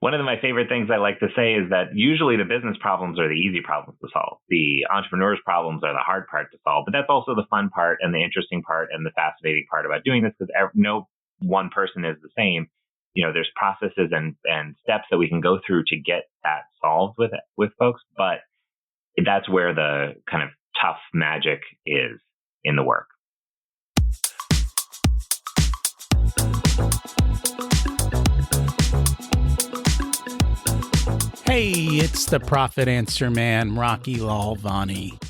One of my favorite things I like to say is that usually the business problems are the easy problems to solve. The entrepreneur's problems are the hard part to solve, but that's also the fun part and the interesting part and the fascinating part about doing this because no one person is the same. There's processes and steps that we can go through to get that solved with folks, but that's where the kind of tough magic is in the work. Hey, it's the Profit Answer Man, Rocky Lalvani.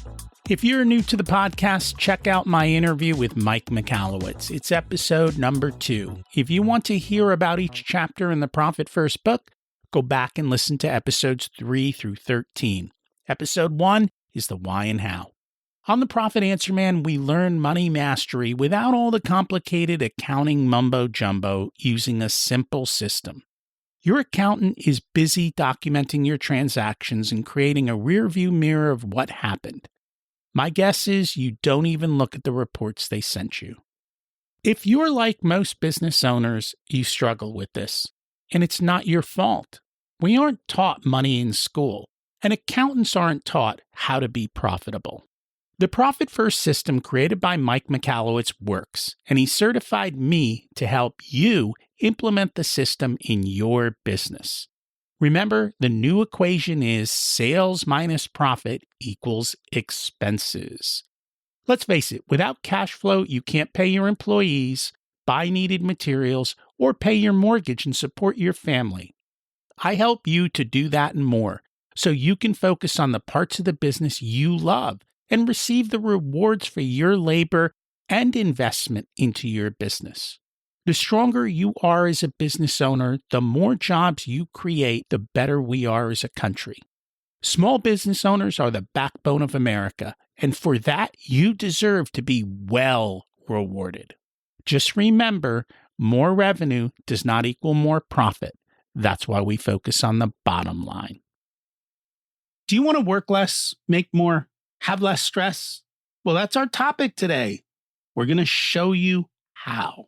If you're new to the podcast, check out my interview with Mike Michalowicz. It's episode number 2. If you want to hear about each chapter in the Profit First book, go back and listen to episodes 3 through 13. Episode 1 is the why and how. On the Profit Answer Man, we learn money mastery without all the complicated accounting mumbo-jumbo using a simple system. Your accountant is busy documenting your transactions and creating a rearview mirror of what happened. My guess is you don't even look at the reports they sent you. If you're like most business owners, you struggle with this, and it's not your fault. We aren't taught money in school, and accountants aren't taught how to be profitable. The Profit First system created by Mike Michalowicz works, and he certified me to help you implement the system in your business. Remember, the new equation is sales minus profit equals expenses. Let's face it, without cash flow, you can't pay your employees, buy needed materials, or pay your mortgage and support your family. I help you to do that and more, so you can focus on the parts of the business you love and receive the rewards for your labor and investment into your business. The stronger you are as a business owner, the more jobs you create, the better we are as a country. Small business owners are the backbone of America, and for that, you deserve to be well rewarded. Just remember, more revenue does not equal more profit. That's why we focus on the bottom line. Do you want to work less, make more, have less stress? Well, that's our topic today. We're going to show you how.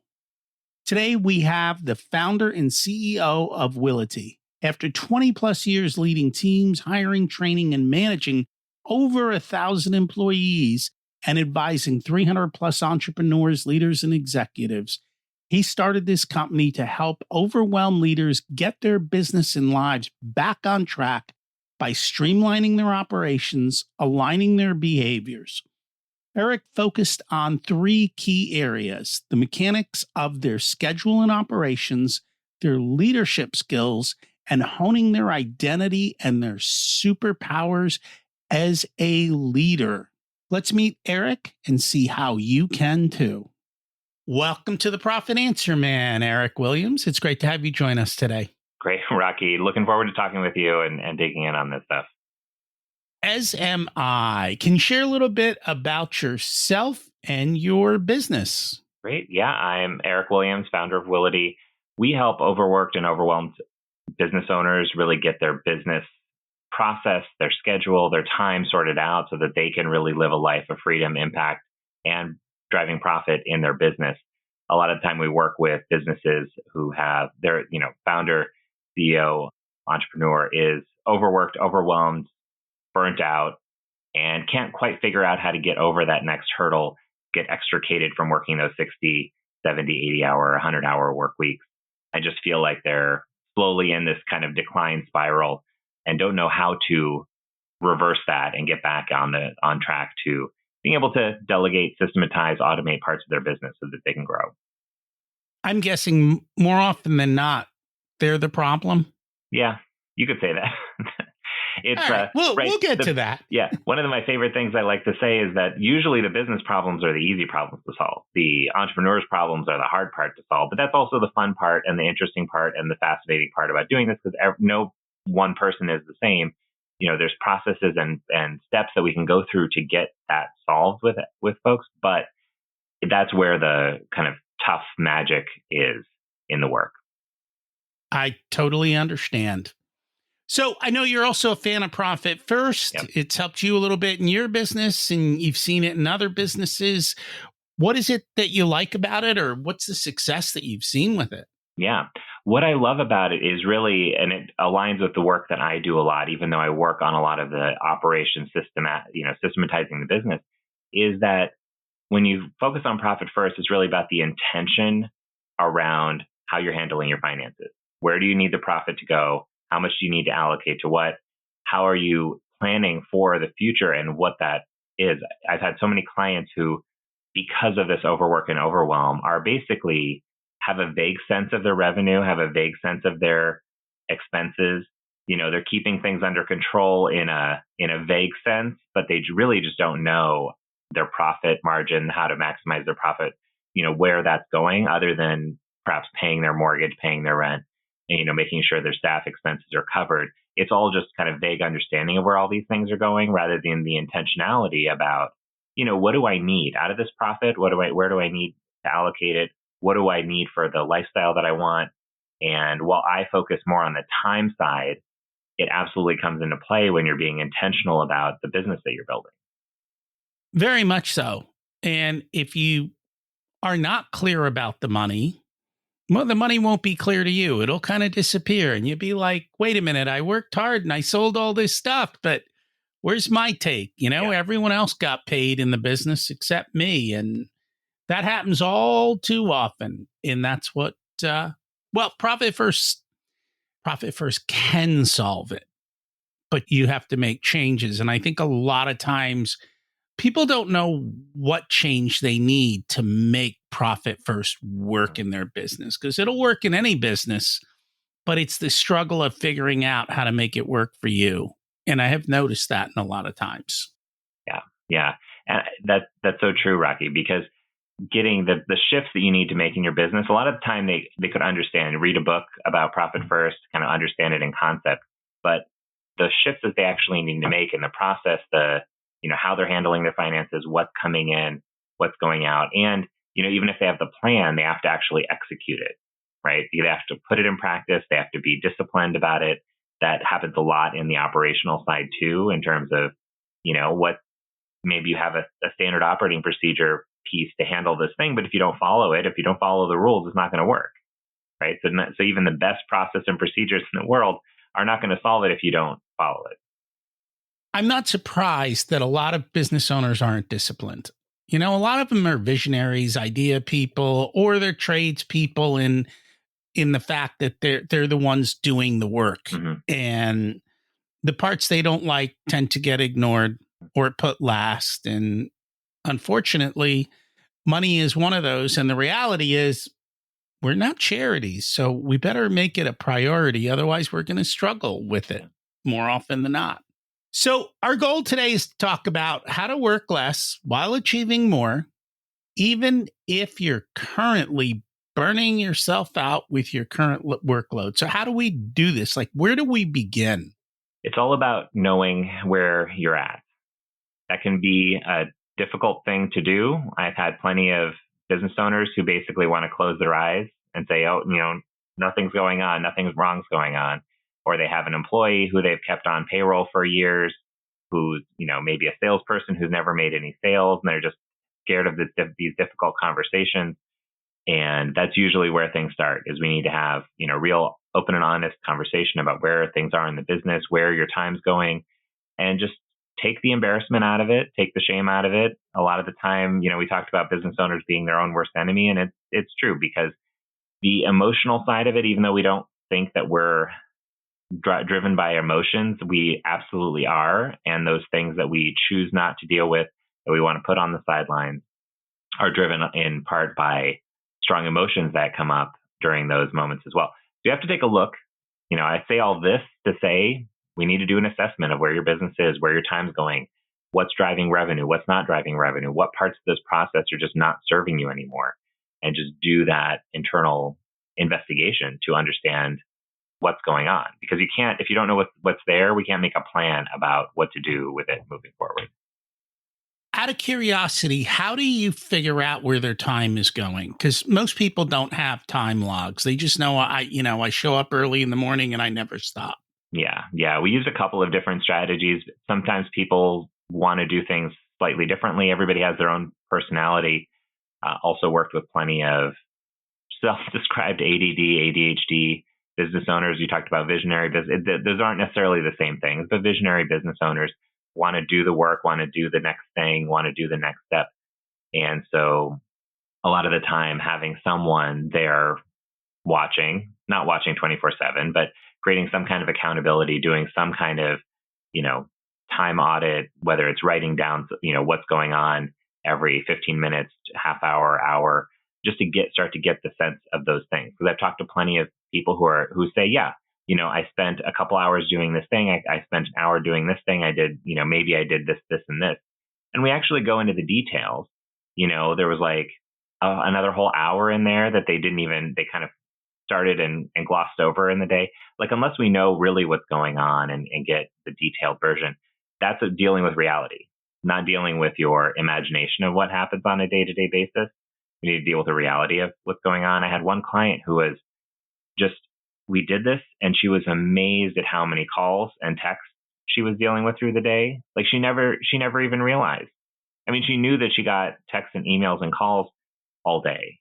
Today, we have the founder and CEO of Willity. After 20 plus years leading teams, hiring, training, and managing over 1,000 employees and advising 300 plus entrepreneurs, leaders, and executives, he started this company to help overwhelmed leaders get their business and lives back on track by streamlining their operations, aligning their behaviors. Eric focused on 3 key areas: the mechanics of their schedule and operations, their leadership skills, and honing their identity and their superpowers as a leader. Let's meet Eric and see how you can too. Welcome to the Profit Answer Man, Eric Williams. It's great to have you join us today. Great, Rocky. Looking forward to talking with you and digging in on this stuff. As am I. Can you share a little bit about yourself and your business? Great. Yeah, I'm Eric Williams, founder of Willity. We help overworked and overwhelmed business owners really get their business process, their schedule, their time sorted out so that they can really live a life of freedom, impact, and driving profit in their business. A lot of the time we work with businesses who have their, founder, CEO, entrepreneur is overworked, overwhelmed, burnt out, and can't quite figure out how to get over that next hurdle, get extricated from working those 60, 70, 80-hour, 100-hour work weeks. I just feel like they're slowly in this kind of decline spiral and don't know how to reverse that and get back on track to being able to delegate, systematize, automate parts of their business so that they can grow. I'm guessing more often than not, they're the problem. Yeah, you could say that. It's right. We'll get to that. Yeah. One of my favorite things I like to say is that usually the business problems are the easy problems to solve. The entrepreneur's problems are the hard part to solve, but that's also the fun part and the interesting part and the fascinating part about doing this because no one person is the same. There's processes and steps that we can go through to get that solved with folks, but that's where the kind of tough magic is in the work. I totally understand. So I know you're also a fan of Profit First. Yep. It's helped you a little bit in your business and you've seen it in other businesses. What is it that you like about it, or what's the success that you've seen with it? Yeah. What I love about it is really, and it aligns with the work that I do a lot, even though I work on a lot of the operation systematizing the business, is that when you focus on profit first, it's really about the intention around how you're handling your finances. Where do you need the profit to go? How much do you need to allocate to what? How are you planning for the future and what that is? I've had so many clients who, because of this overwork and overwhelm, are basically have a vague sense of their revenue, have a vague sense of their expenses. They're keeping things under control in a vague sense, but they really just don't know their profit margin, how to maximize their profit, where that's going, other than perhaps paying their mortgage, paying their rent, and, making sure their staff expenses are covered. It's all just kind of vague understanding of where all these things are going, rather than the intentionality about, what do I need out of this profit? Where do I need to allocate it? What do I need for the lifestyle that I want? And while I focus more on the time side, it absolutely comes into play when you're being intentional about the business that you're building. Very much so. And if you are not clear about the money, well, the money won't be clear to you. It'll kind of disappear. And you'll be like, wait a minute, I worked hard and I sold all this stuff, but where's my take? Yeah. Everyone else got paid in the business except me. And that happens all too often. And that's what, profit first can solve it, but you have to make changes. And I think a lot of times people don't know what change they need to make profit first work in their business, because it'll work in any business, but it's the struggle of figuring out how to make it work for you. And I have noticed that in a lot of times. Yeah. Yeah. And that's so true, Rocky, because getting the shifts that you need to make in your business, a lot of the time they could understand, read a book about profit first, kind of understand it in concept, but the shifts that they actually need to make in the process, how they're handling their finances, what's coming in, what's going out. And, even if they have the plan, they have to actually execute it, right? They have to put it in practice. They have to be disciplined about it. That happens a lot in the operational side too, in terms of, what maybe you have a standard operating procedure piece to handle this thing, but if you don't follow it, if you don't follow the rules, it's not going to work, right? So even the best process and procedures in the world are not going to solve it if you don't follow it. I'm not surprised that a lot of business owners aren't disciplined. A lot of them are visionaries, idea people, or they're tradespeople in the fact that they're the ones doing the work. Mm-hmm. And the parts they don't like tend to get ignored or put last. And unfortunately, money is one of those. And the reality is we're not charities, so we better make it a priority. Otherwise, we're going to struggle with it more often than not. So our goal today is to talk about how to work less while achieving more, even if you're currently burning yourself out with your current workload. So how do we do this? Like, where do we begin? It's all about knowing where you're at. That can be a difficult thing to do. I've had plenty of business owners who basically want to close their eyes and say, oh, nothing's going on, nothing's wrong's going on. Or they have an employee who they've kept on payroll for years, who's, maybe a salesperson who's never made any sales, and they're just scared of these difficult conversations. And that's usually where things start, is we need to have, real open and honest conversation about where things are in the business, where your time's going, and just take the embarrassment out of it, take the shame out of it. A lot of the time, we talked about business owners being their own worst enemy, and it's true, because the emotional side of it, even though we don't think that we're driven by emotions, we absolutely are. And those things that we choose not to deal with, that we want to put on the sidelines, are driven in part by strong emotions that come up during those moments as well. So you have to take a look. I say all this to say we need to do an assessment of where your business is, where your time's going, what's driving revenue, what's not driving revenue, what parts of this process are just not serving you anymore, and just do that internal investigation to understand what's going on. Because if you don't know what's there, we can't make a plan about what to do with it moving forward. Out of curiosity, how do you figure out where their time is going? Because most people don't have time logs. They just know I show up early in the morning and I never stop. Yeah. We use a couple of different strategies. Sometimes people want to do things slightly differently. Everybody has their own personality. Also worked with plenty of self-described ADD, ADHD business owners. You talked about visionary business. Those aren't necessarily the same things, but visionary business owners want to do the work, want to do the next thing, want to do the next step. And so a lot of the time having someone there watching, not watching 24/7, but creating some kind of accountability, doing some kind of, time audit, whether it's writing down, what's going on every 15 minutes, half hour, just to start to get the sense of those things. Because I've talked to plenty of people who say, yeah, I spent a couple hours doing this thing. I spent an hour doing this thing. I did, maybe I did this, and this. And we actually go into the details. There was like another whole hour in there that they kind of started and glossed over in the day. Like, unless we know really what's going on and get the detailed version, that's dealing with reality, not dealing with your imagination of what happens on a day-to-day basis. We need to deal with the reality of what's going on. I had one client who was we did this, and she was amazed at how many calls and texts she was dealing with through the day. Like, she never even realized. I mean, she knew that she got texts and emails and calls all day.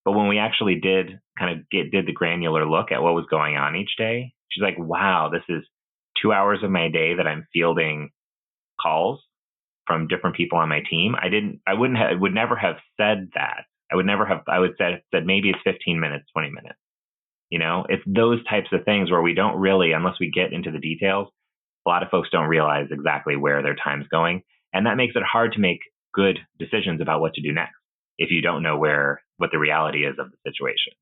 But when we actually did the granular look at what was going on each day, she's like, wow, this is 2 hours of my day that I'm fielding calls from different people on my team. I would never have said that. I would said maybe it's 15 minutes, 20 minutes. It's those types of things where we don't really, unless we get into the details, a lot of folks don't realize exactly where their time's going. And that makes it hard to make good decisions about what to do next if you don't know what the reality is of the situation.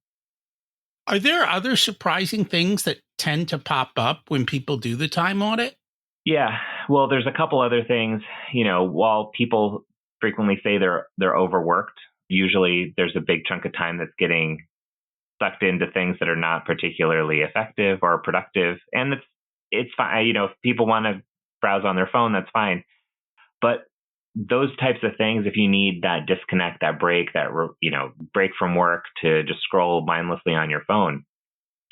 Are there other surprising things that tend to pop up when people do the time audit? Yeah, well, there's a couple other things. While people frequently say they're overworked, usually there's a big chunk of time that's getting sucked into things that are not particularly effective or productive. And it's fine. If people want to browse on their phone, that's fine. But those types of things, if you need that disconnect, that break, break from work to just scroll mindlessly on your phone,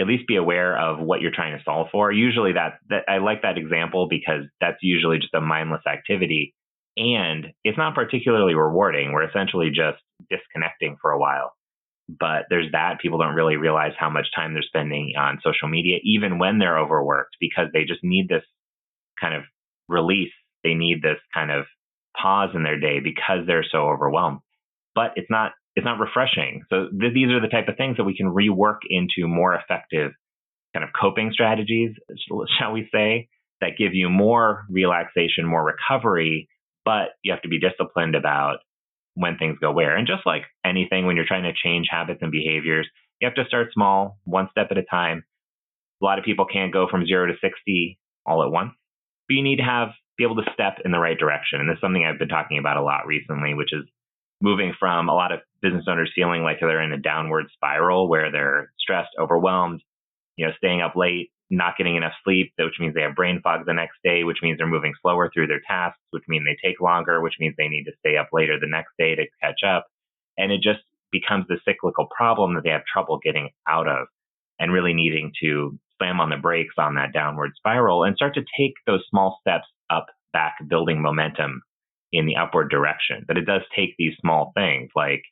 at least be aware of what you're trying to solve for. Usually that I like that example because that's usually just a mindless activity, and it's not particularly rewarding. We're essentially just disconnecting for a while. But there's that. People don't really realize how much time they're spending on social media, even when they're overworked, because they just need this kind of release. They need this kind of pause in their day because they're so overwhelmed. But it's not refreshing. So these are the type of things that we can rework into more effective kind of coping strategies, shall we say, that give you more relaxation, more recovery, but you have to be disciplined about when things go where. And just like anything, when you're trying to change habits and behaviors, you have to start small, one step at a time. A lot of people can't go from 0 to 60 all at once, but you need to be able to step in the right direction. And this is something I've been talking about a lot recently, which is moving from a lot of business owners feeling like they're in a downward spiral where they're stressed, overwhelmed, staying up late, not getting enough sleep, which means they have brain fog the next day, which means they're moving slower through their tasks, which means they take longer, which means they need to stay up later the next day to catch up. And it just becomes the cyclical problem that they have trouble getting out of, and really needing to slam on the brakes on that downward spiral and start to take those small steps up, back, building momentum in the upward direction. But it does take these small things like,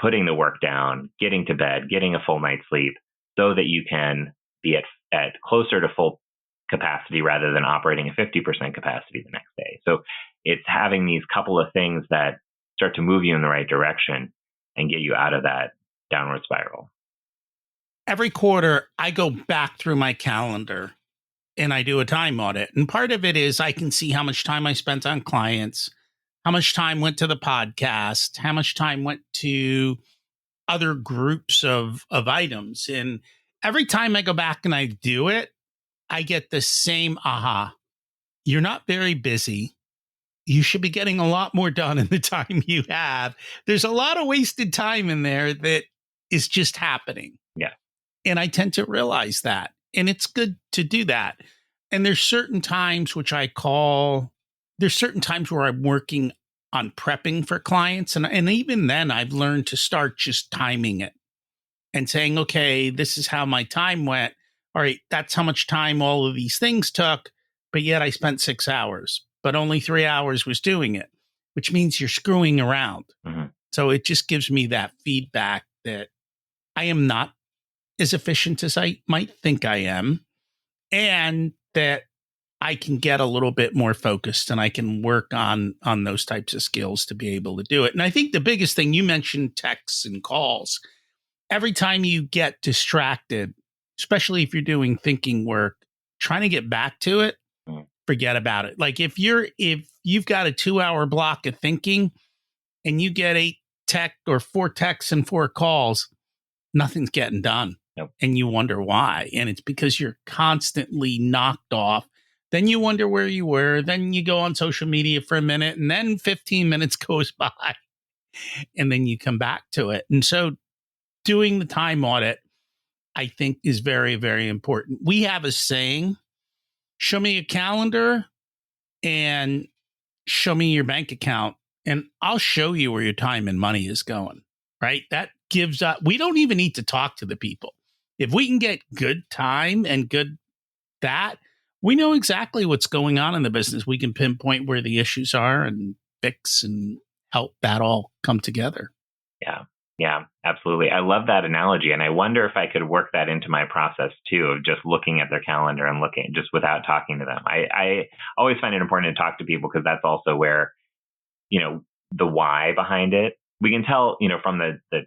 putting the work down, getting to bed, getting a full night's sleep, so that you can be at closer to full capacity rather than operating at 50% capacity the next day. So it's having these couple of things that start to move you in the right direction and get you out of that downward spiral. Every quarter, I go back through my calendar and I do a time audit. And part of it is I can see how much time I spent on clients, how much time went to the podcast, how much time went to other groups of items. And every time I go back and I do it, I get the same aha. You're not very busy. You should be getting a lot more done in the time you have. There's a lot of wasted time in there that is just happening. Yeah. And I tend to realize that. And it's good to do that. And there's certain times there's certain times where I'm working on prepping for clients. And even then, I've learned to start just timing it and saying, okay, this is how my time went. All right, that's how much time all of these things took. But yet I spent 6 hours, but only 3 hours was doing it, which means you're screwing around. Mm-hmm. So it just gives me that feedback that I am not as efficient as I might think I am, and that I can get a little bit more focused and I can work on those types of skills to be able to do it. And I think the biggest thing, you mentioned texts and calls. Every time you get distracted, especially if you're doing thinking work, trying to get back to it, forget about it. Like if you've got a 2-hour block of thinking and you get 4 texts and 4 calls, nothing's getting done. Nope. And you wonder why. And it's because you're constantly knocked off. Then you wonder where you were. Then you go on social media for a minute, and then 15 minutes goes by, and then you come back to it. And so doing the time audit, I think, is very, very important. We have a saying, show me a calendar and show me your bank account, and I'll show you where your time and money is going, right? That gives up. We don't even need to talk to the people. If we can get good time and good that, we know exactly what's going on in the business. We can pinpoint where the issues are and fix and help that all come together. Yeah, absolutely. I love that analogy. And I wonder if I could work that into my process too, of just looking at their calendar and looking just without talking to them. I always find it important to talk to people because that's also where, the why behind it. We can tell, from the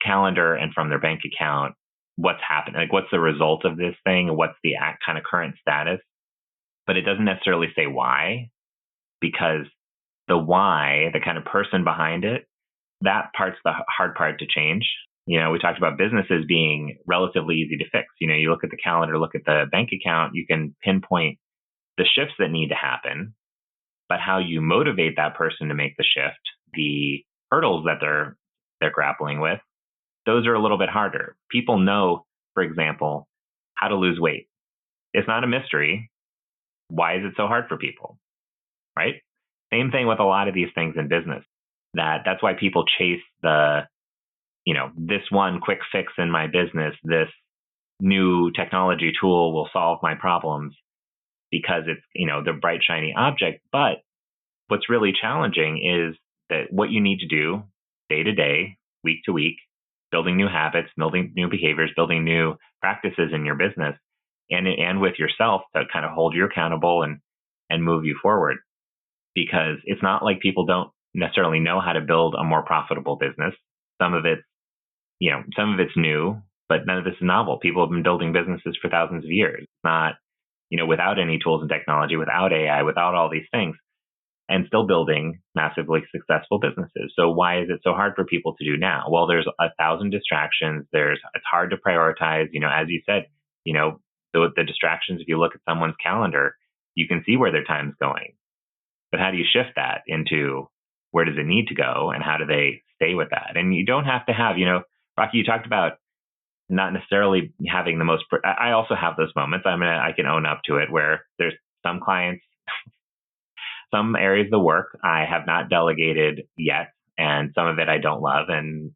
calendar and from their bank account, what's happening, like what's the result of this thing, what's the kind of current status. But it doesn't necessarily say why, because the why, the kind of person behind it, that part's the hard part to change. We talked about businesses being relatively easy to fix. You look at the calendar, look at the bank account, you can pinpoint the shifts that need to happen, but how you motivate that person to make the shift, the hurdles that they're grappling with, those are a little bit harder. People know, for example, how to lose weight. It's not a mystery. Why is it so hard for people? Right? Same thing with a lot of these things in business. That's why people chase this one quick fix in my business, this new technology tool will solve my problems, because it's, the bright, shiny object. But what's really challenging is that what you need to do day to day, week to week, building new habits, building new behaviors, building new practices in your business and with yourself to kind of hold you accountable and move you forward. Because it's not like people don't necessarily know how to build a more profitable business. Some of it's new, but none of this is novel. People have been building businesses for thousands of years. It's not, without any tools and technology, without AI, without all these things, and still building massively successful businesses. So why is it so hard for people to do now? Well, there's 1,000 distractions. It's hard to prioritize. As you said, the distractions, if you look at someone's calendar, you can see where their time's going. But how do you shift that into where does it need to go, and how do they stay with that? And you don't have to have, Rocky, you talked about not necessarily having the most. I also have those moments. I can own up to it, where there's some clients, some areas of the work I have not delegated yet, and some of it I don't love, and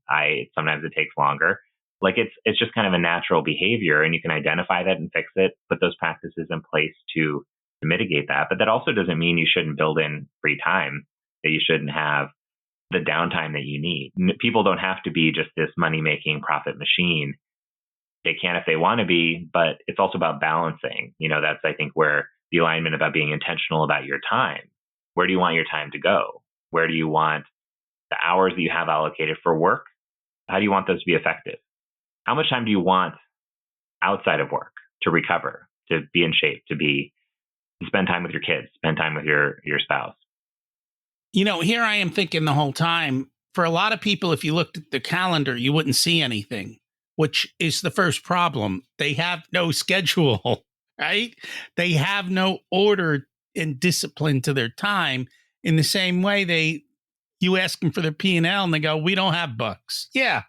sometimes it takes longer. Like it's just kind of a natural behavior, and you can identify that and fix it, put those practices in place to mitigate that. But that also doesn't mean you shouldn't build in free time, that you shouldn't have the downtime that you need. People don't have to be just this money-making profit machine. They can if they want to be, but it's also about balancing. That's, I think, where the alignment about being intentional about your time. Where do you want your time to go? Where do you want the hours that you have allocated for work? How do you want those to be effective? How much time do you want outside of work to recover, to be in shape, to spend time with your kids, spend time with your spouse? Here I am thinking the whole time, for a lot of people, if you looked at the calendar, you wouldn't see anything, which is the first problem. They have no schedule, right? They have no order and discipline to their time. In the same way, you ask them for their P&L and they go, we don't have books. Yeah.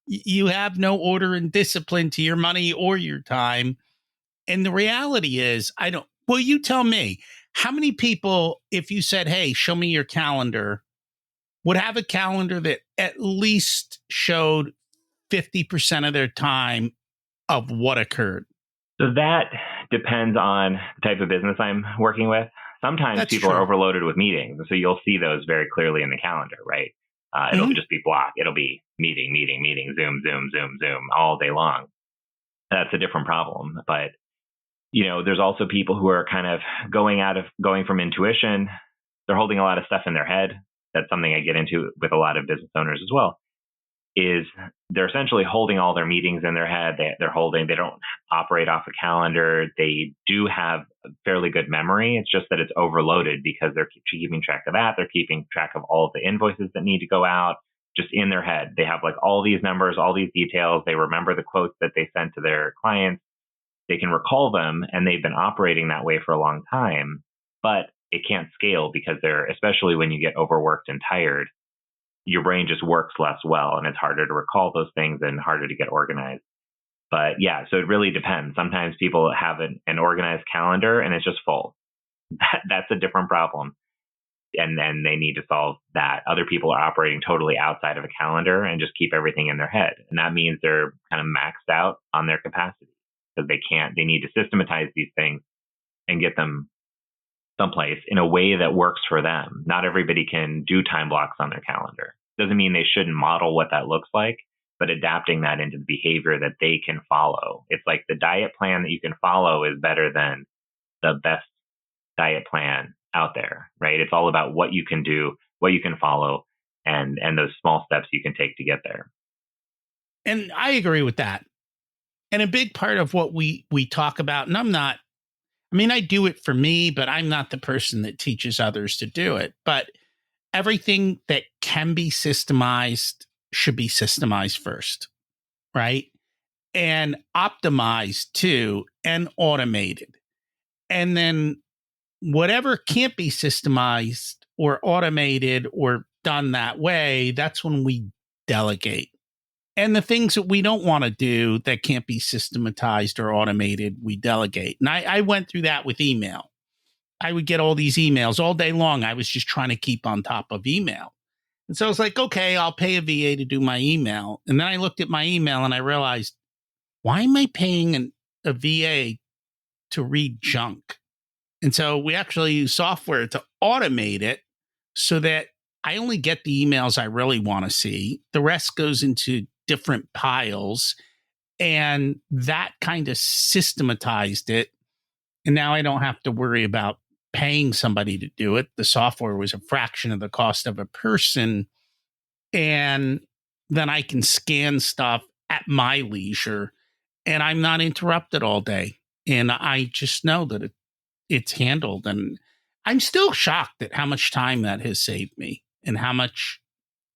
You have no order and discipline to your money or your time. And the reality is, you tell me, how many people, if you said, hey, show me your calendar, would have a calendar that at least showed 50% of their time of what occurred? So that depends on the type of business I'm working with. Sometimes people are overloaded with meetings. So you'll see those very clearly in the calendar, right? It'll just be blocked. It'll be meeting, Zoom all day long. That's a different problem. But, there's also people who are kind of going from intuition. They're holding a lot of stuff in their head. That's something I get into with a lot of business owners as well, is they're essentially holding all their meetings in their head. They don't operate off a calendar. They do have a fairly good memory. It's just that it's overloaded because they're keeping track of that. They're keeping track of all of the invoices that need to go out just in their head. They have like all these numbers, all these details. They remember the quotes that they sent to their clients. They can recall them, and they've been operating that way for a long time, but it can't scale because especially when you get overworked and tired, your brain just works less well, and it's harder to recall those things and harder to get organized. But yeah, so it really depends. Sometimes people have an organized calendar and it's just full. That's a different problem. And then they need to solve that. Other people are operating totally outside of a calendar and just keep everything in their head. And that means they're kind of maxed out on their capacity because they need to systematize these things and get them someplace in a way that works for them. Not everybody can do time blocks on their calendar. Doesn't mean they shouldn't model what that looks like, but adapting that into the behavior that they can follow. It's like the diet plan that you can follow is better than the best diet plan out there, right? It's all about what you can do, what you can follow, and those small steps you can take to get there. And I agree with that. And a big part of what we talk about, and I do it for me, but I'm not the person that teaches others to do it. But everything that can be systemized should be systemized first, right? And optimized too, and automated. And then whatever can't be systemized or automated or done that way, that's when we delegate. And the things that we don't want to do that can't be systematized or automated, we delegate. And I went through that with email. I would get all these emails all day long. I was just trying to keep on top of email. And so I was like, okay, I'll pay a VA to do my email. And then I looked at my email and I realized, why am I paying a VA to read junk? And so we actually use software to automate it so that I only get the emails I really want to see. The rest goes into different piles. And that kind of systematized it. And now I don't have to worry about paying somebody to do it. The software was a fraction of the cost of a person. And then I can scan stuff at my leisure and I'm not interrupted all day. And I just know that it's handled. And I'm still shocked at how much time that has saved me and how much.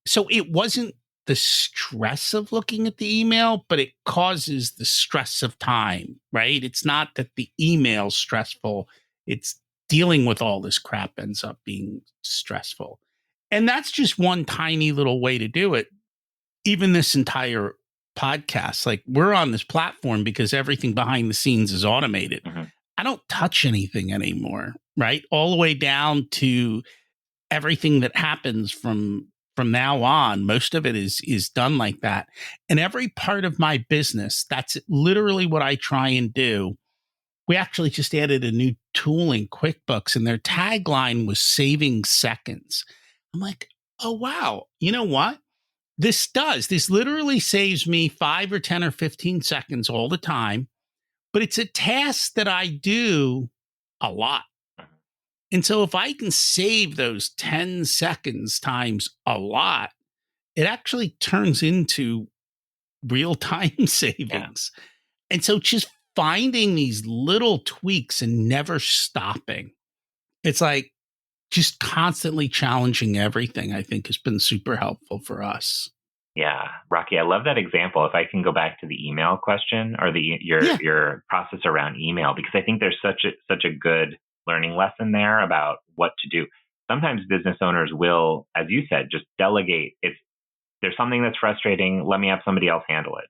So it wasn't the stress of looking at the email, but it causes the stress of time, right? It's not that the email's stressful. It's dealing with all this crap ends up being stressful. And that's just one tiny little way to do it. Even this entire podcast, like we're on this platform because everything behind the scenes is automated. Mm-hmm. I don't touch anything anymore, right? All the way down to everything that happens from now on. Most of it is done like that. And every part of my business, that's literally what I try and do. We actually just added a new tool in QuickBooks and their tagline was saving seconds. I'm like, oh, wow. You know what? This literally saves me 5 or 10 or 15 seconds all the time, but it's a task that I do a lot. And so if I can save those 10 seconds times a lot, it actually turns into real time savings. Yeah. And so just finding these little tweaks and never stopping, it's like just constantly challenging everything, I think has been super helpful for us. Yeah, Rocky, I love that example. If I can go back to the email question or your process around email, because I think there's such a good learning lesson there about what to do. Sometimes business owners will, as you said, just delegate. If there's something that's frustrating, let me have somebody else handle it.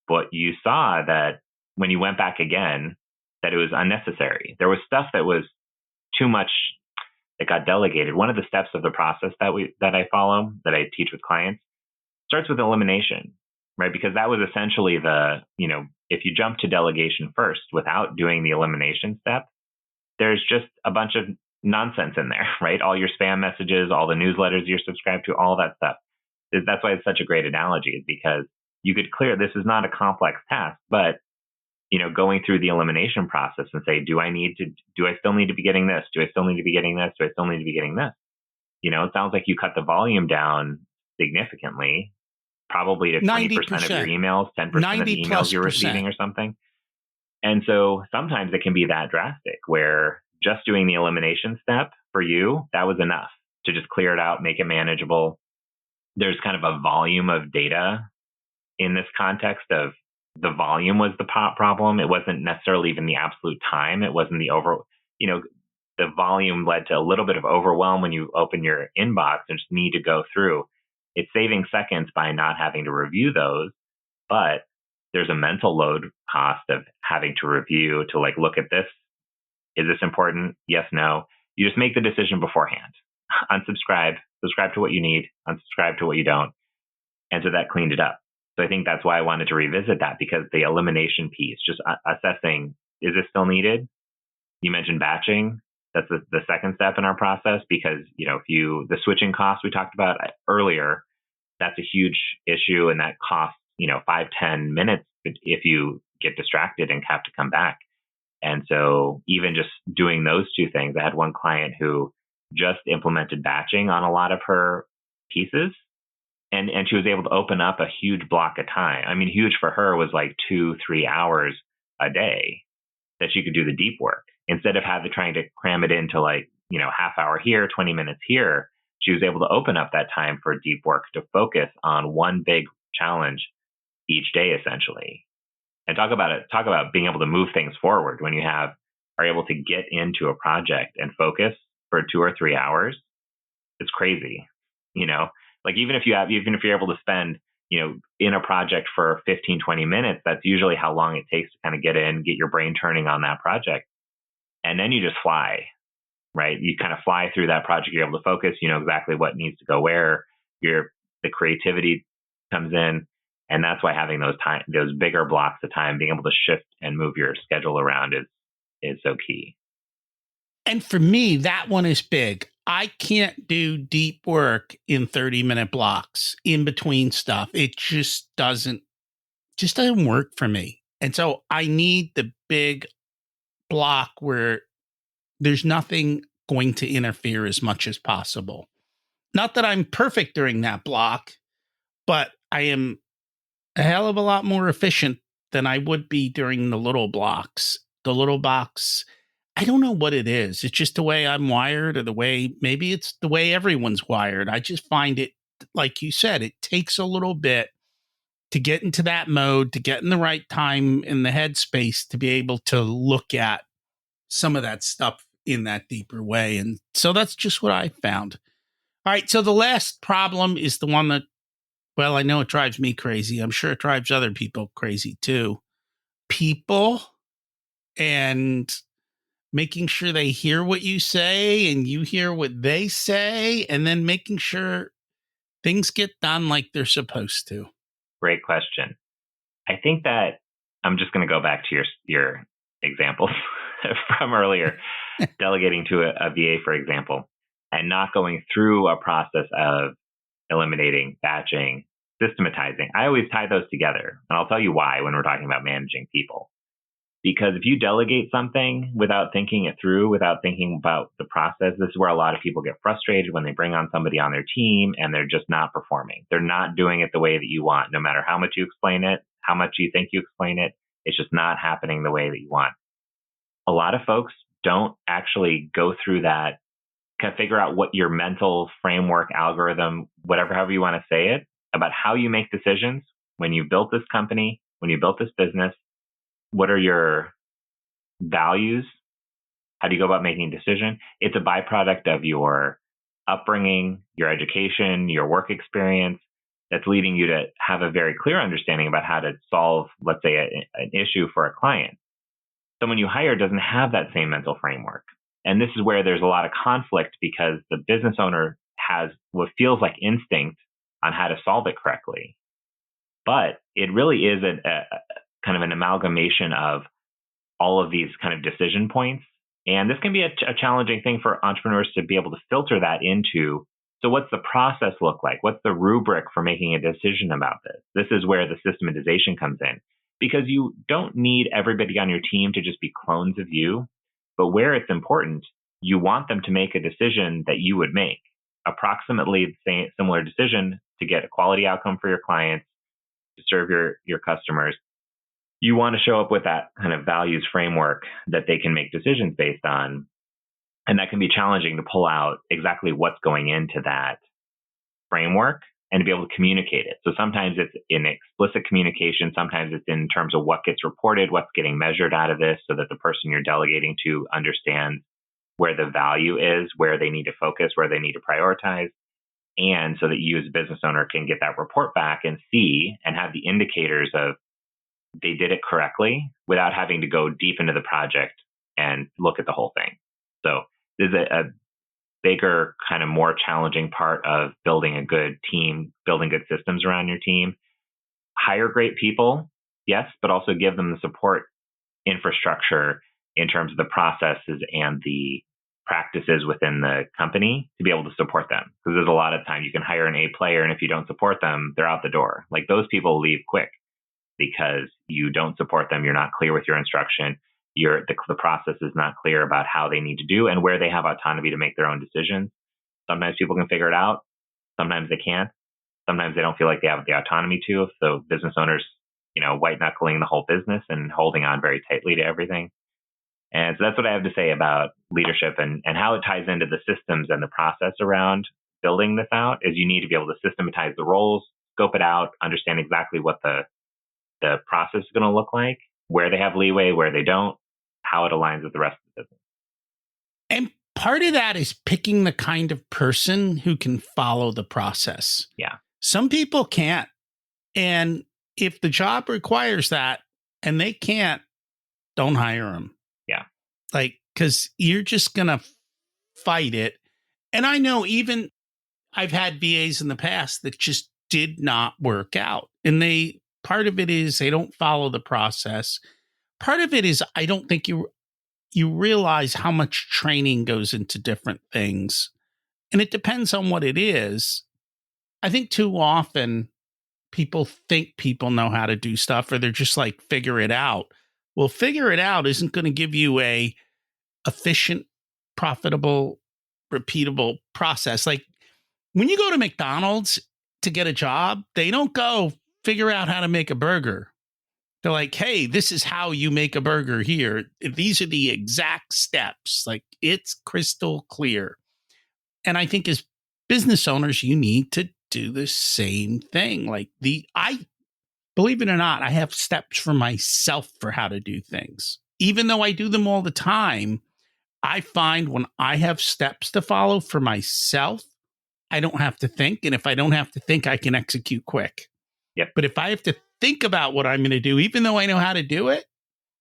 But you saw that when you went back again, that it was unnecessary. There was stuff that was too much that got delegated. One of the steps of the process that I follow, that I teach with clients, starts with elimination, right? Because that was essentially if you jump to delegation first without doing the elimination step, there's just a bunch of nonsense in there, right? All your spam messages, all the newsletters you're subscribed to, all that stuff. That's why it's such a great analogy, is because you could clear, this is not a complex task, but going through the elimination process and say, do I still need to be getting this? Do I still need to be getting this? Do I still need to be getting this? It sounds like you cut the volume down significantly, probably to 20% of your emails, 10% of the emails you're receiving or something. And so sometimes it can be that drastic where just doing the elimination step for you, that was enough to just clear it out, make it manageable. There's kind of a volume of data in this context of the volume was the problem. It wasn't necessarily even the absolute time. It wasn't the volume led to a little bit of overwhelm when you open your inbox and just need to go through. It's saving seconds by not having to review those, but there's a mental load cost of having to review to look at this. Is this important? Yes, no. You just make the decision beforehand. Unsubscribe, subscribe to what you need, unsubscribe to what you don't. And so that cleaned it up. So I think that's why I wanted to revisit that, because the elimination piece, just assessing, is this still needed? You mentioned batching. That's the second step in our process, because, the switching costs we talked about earlier, that's a huge issue. And that costs, 5-10 minutes if you get distracted and have to come back. And so even just doing those two things, I had one client who just implemented batching on a lot of her pieces. And she was able to open up a huge block of time. I mean, huge for her was 2-3 hours a day that she could do the deep work instead of trying to cram it into half hour here, 20 minutes here. She was able to open up that time for deep work to focus on one big challenge each day, essentially. And talk about being able to move things forward when you are able to get into a project and focus for 2 or 3 hours. It's crazy, even if you're able to spend, in a project for 15, 20 minutes, that's usually how long it takes to kind of get your brain turning on that project. And then you just fly, right? You kind of fly through that project. You're able to focus, exactly what needs to go where. The creativity comes in. And that's why having those bigger blocks of time, being able to shift and move your schedule around is so key. And for me, that one is big. I can't do deep work in 30-minute blocks in between stuff. It just doesn't work for me. And so I need the big block where there's nothing going to interfere as much as possible. Not that I'm perfect during that block, but I am a hell of a lot more efficient than I would be during the little blocks. The little box, I don't know what it is. It's just the way I'm wired, or maybe it's the way everyone's wired. I just find it, like you said, it takes a little bit to get into that mode, to get in the right time in the headspace to be able to look at some of that stuff in that deeper way. And so that's just what I found. All right. So the last problem is the one that, well, I know it drives me crazy. I'm sure it drives other people crazy too. People and making sure they hear what you say and you hear what they say, and then making sure things get done like they're supposed to. Great question. I think that I'm just going to go back to your examples from earlier, delegating to a VA, for example, and not going through a process of eliminating, batching, systematizing. I always tie those together. And I'll tell you why when we're talking about managing people. Because if you delegate something without thinking it through, without thinking about the process, this is where a lot of people get frustrated when they bring on somebody on their team and they're just not performing. They're not doing it the way that you want, no matter how much you explain it, how much you think you explain it. It's just not happening the way that you want. A lot of folks don't actually go through that, kind of figure out what your mental framework, algorithm, however you want to say it, about how you make decisions when you built this company, when you built this business. What are your values? How do you go about making a decision? It's a byproduct of your upbringing, your education, your work experience that's leading you to have a very clear understanding about how to solve, let's say, an issue for a client. Someone you hire doesn't have that same mental framework. And this is where there's a lot of conflict, because the business owner has what feels like instinct on how to solve it correctly. But it really is a kind of an amalgamation of all of these kind of decision points. And this can be a challenging thing for entrepreneurs to be able to filter that into So what's the process look like? What's the rubric for making a decision about this? This is where the systematization comes in, because you don't need everybody on your team to just be clones of you. But where it's important, you want them to make a decision that you would make, approximately the same similar decision to get a quality outcome for your clients, to serve your customers. You want to show up with that kind of values framework that they can make decisions based on. And that can be challenging to pull out exactly what's going into that framework and to be able to communicate it. So sometimes it's in explicit communication. Sometimes it's in terms of what gets reported, what's getting measured out of this, so that the person you're delegating to understands where the value is, where they need to focus, where they need to prioritize. And so that you as a business owner can get that report back and see and have the indicators of they did it correctly without having to go deep into the project and look at the whole thing. So there's a bigger, kind of more challenging part of building a good team, building good systems around your team. Hire great people, yes, but also give them the support infrastructure in terms of the processes and the practices within the company to be able to support them. Because there's a lot of times you can hire an A player, and if you don't support them, they're out the door. Like, those people leave quick because you don't support them. You're not clear with your instruction. The process is not clear about how they need to do and where they have autonomy to make their own decisions. Sometimes people can figure it out. Sometimes they can't. Sometimes they don't feel like they have the autonomy to. So business owners, white knuckling the whole business and holding on very tightly to everything. And so that's what I have to say about leadership and how it ties into the systems and the process around building this out. Is you need to be able to systematize the roles, scope it out, understand exactly what the process is going to look like, where they have leeway, where they don't, how it aligns with the rest of the business. And part of that is picking the kind of person who can follow the process. Yeah. Some people can't. And if the job requires that and they can't, don't hire them. Yeah. Because you're just going to fight it. And I know even I've had VAs in the past that just did not work out. And part of it is they don't follow the process. Part of it is I don't think you realize how much training goes into different things. And it depends on what it is. I think too often people think people know how to do stuff, or they're just like, figure it out. Well, figure it out isn't going to give you a efficient, profitable, repeatable process. Like when you go to McDonald's to get a job, they don't go figure out how to make a burger. They're like, hey, this is how you make a burger here. These are the exact steps. Like, it's crystal clear. And I think as business owners, you need to do the same thing. Like I believe it or not, I have steps for myself for how to do things. Even though I do them all the time, I find when I have steps to follow for myself, I don't have to think. And if I don't have to think, I can execute quick. Yep. But if I have to think about what I'm going to do, even though I know how to do it,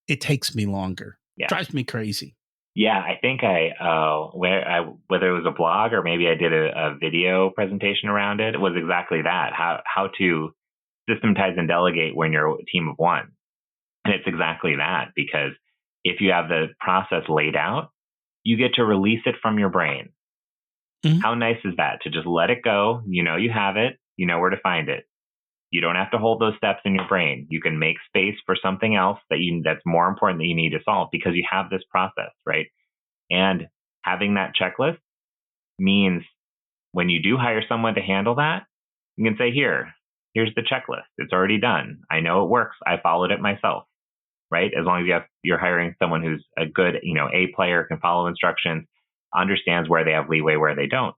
it takes me longer. Yeah. It drives me crazy. Yeah, I think whether it was a blog or maybe I did a video presentation around it, was exactly that. How to systematize and delegate when you're a team of one. And it's exactly that, because if you have the process laid out, you get to release it from your brain. Mm-hmm. How nice is that? To just let it go. You have it. You know where to find it. You don't have to hold those steps in your brain. You can make space for something else that's more important that you need to solve, because you have this process, right? And having that checklist means when you do hire someone to handle that, you can say, here's the checklist. It's already done. I know it works. I followed it myself, right? As long as you're hiring someone who's a good, A player, can follow instructions, understands where they have leeway, where they don't.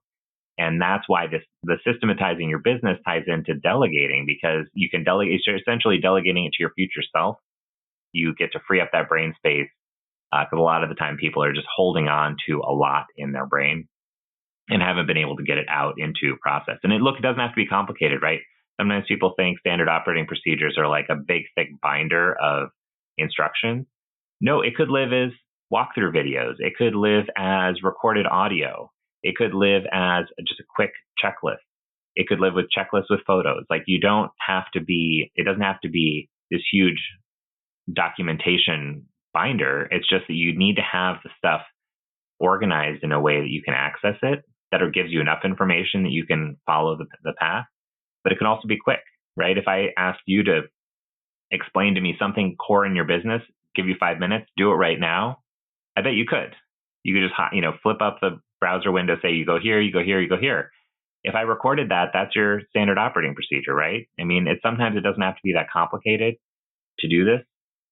And that's why the systematizing your business ties into delegating, because you can delegate. You're essentially delegating it to your future self. You get to free up that brain space, because a lot of the time people are just holding on to a lot in their brain and haven't been able to get it out into process. And it doesn't have to be complicated, right? Sometimes people think standard operating procedures are like a big, thick binder of instructions. No, it could live as walkthrough videos. It could live as recorded audio. It could live as just a quick checklist. It could live with checklists with photos. Like, it doesn't have to be this huge documentation binder. It's just that you need to have the stuff organized in a way that you can access it that gives you enough information that you can follow the path. But it can also be quick, right? If I asked you to explain to me something core in your business, give you 5 minutes, do it right now, I bet you could. You could just, flip up the browser window, say you go here, you go here, you go here. If I recorded that, that's your standard operating procedure, right? I mean, sometimes it doesn't have to be that complicated to do this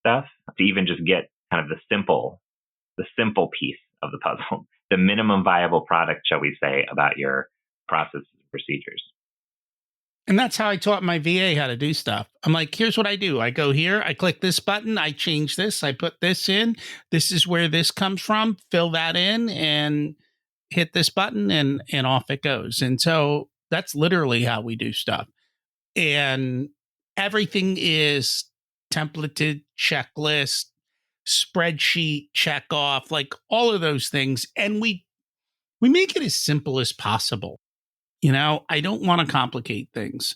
stuff, to even just get kind of the simple piece of the puzzle, the minimum viable product, shall we say, about your processes and procedures. And that's how I taught my VA how to do stuff. I'm like, here's what I do. I go here, I click this button, I change this, I put this in. This is where this comes from. Fill that in and hit this button and off it goes. And so that's literally how we do stuff. And everything is templated, checklist, spreadsheet, check off, like all of those things. And we make it as simple as possible. I don't want to complicate things.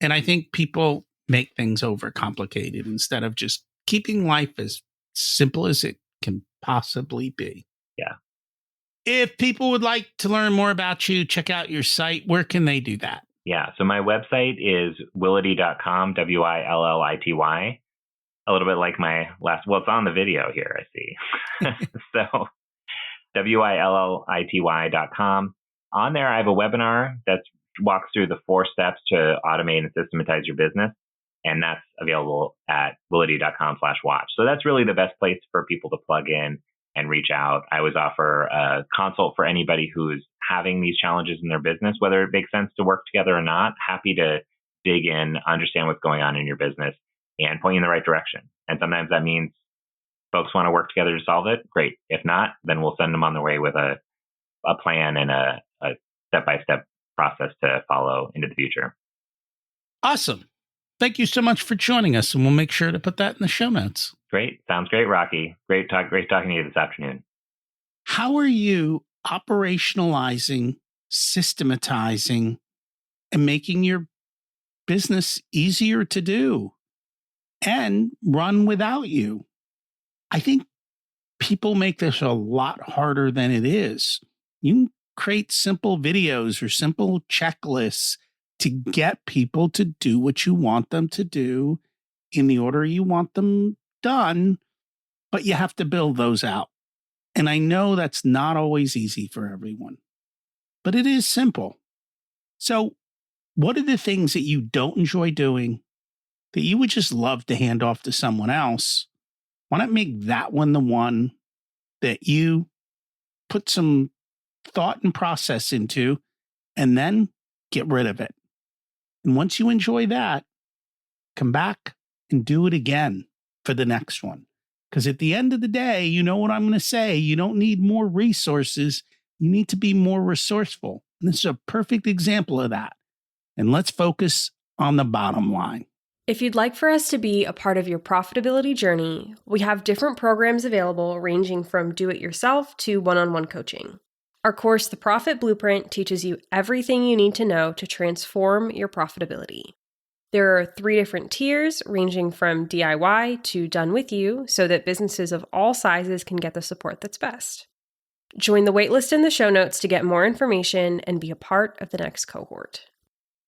And I think people make things overcomplicated instead of just keeping life as simple as it can possibly be. Yeah. If people would like to learn more about you, check out your site, where can they do that? Yeah. So my website is willity.com, Willity. A little bit like my last, it's on the video here, I see. So Willity.com. On there, I have a webinar that walks through the 4 steps to automate and systematize your business. And that's available at Willity.com/watch. So that's really the best place for people to plug in and reach out. I always offer a consult for anybody who's having these challenges in their business, whether it makes sense to work together or not. Happy to dig in, understand what's going on in your business, and point you in the right direction. And sometimes that means folks want to work together to solve it. Great. If not, then we'll send them on their way with a plan and a step-by-step process to follow into the future. Awesome. Thank you so much for joining us, and we'll make sure to put that in the show notes. Great. Sounds great, Rocky. Great talking to you this afternoon. How are you operationalizing, systematizing, and making your business easier to do and run without you? I think people make this a lot harder than it is. You can create simple videos or simple checklists to get people to do what you want them to do in the order you want them done, but you have to build those out. And I know that's not always easy for everyone, but it is simple. So what are the things that you don't enjoy doing that you would just love to hand off to someone else? Why not make that one the one that you put some thought and process into, and then get rid of it? And once you enjoy that, come back and do it again for the next one. Because at the end of the day, you know what I'm going to say, you don't need more resources. You need to be more resourceful. And this is a perfect example of that. And let's focus on the bottom line. If you'd like for us to be a part of your profitability journey, we have different programs available ranging from do-it-yourself to one-on-one coaching. Our course, The Profit Blueprint, teaches you everything you need to know to transform your profitability. There are 3 different tiers ranging from DIY to done with you so that businesses of all sizes can get the support that's best. Join the waitlist in the show notes to get more information and be a part of the next cohort.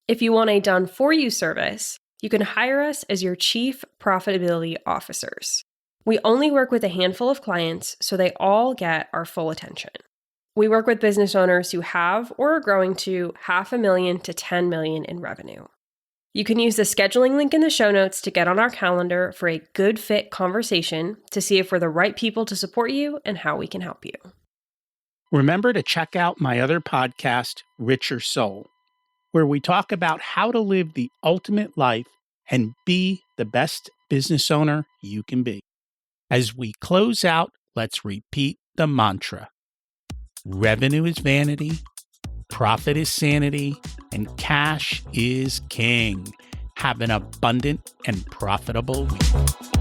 If you want a done for you service, you can hire us as your chief profitability officers. We only work with a handful of clients, so they all get our full attention. We work with business owners who have or are growing to $500,000 to $10 million in revenue. You can use the scheduling link in the show notes to get on our calendar for a good fit conversation to see if we're the right people to support you and how we can help you. Remember to check out my other podcast, Richer Soul, where we talk about how to live the ultimate life and be the best business owner you can be. As we close out, let's repeat the mantra. Revenue is vanity, profit is sanity, and cash is king. Have an abundant and profitable week.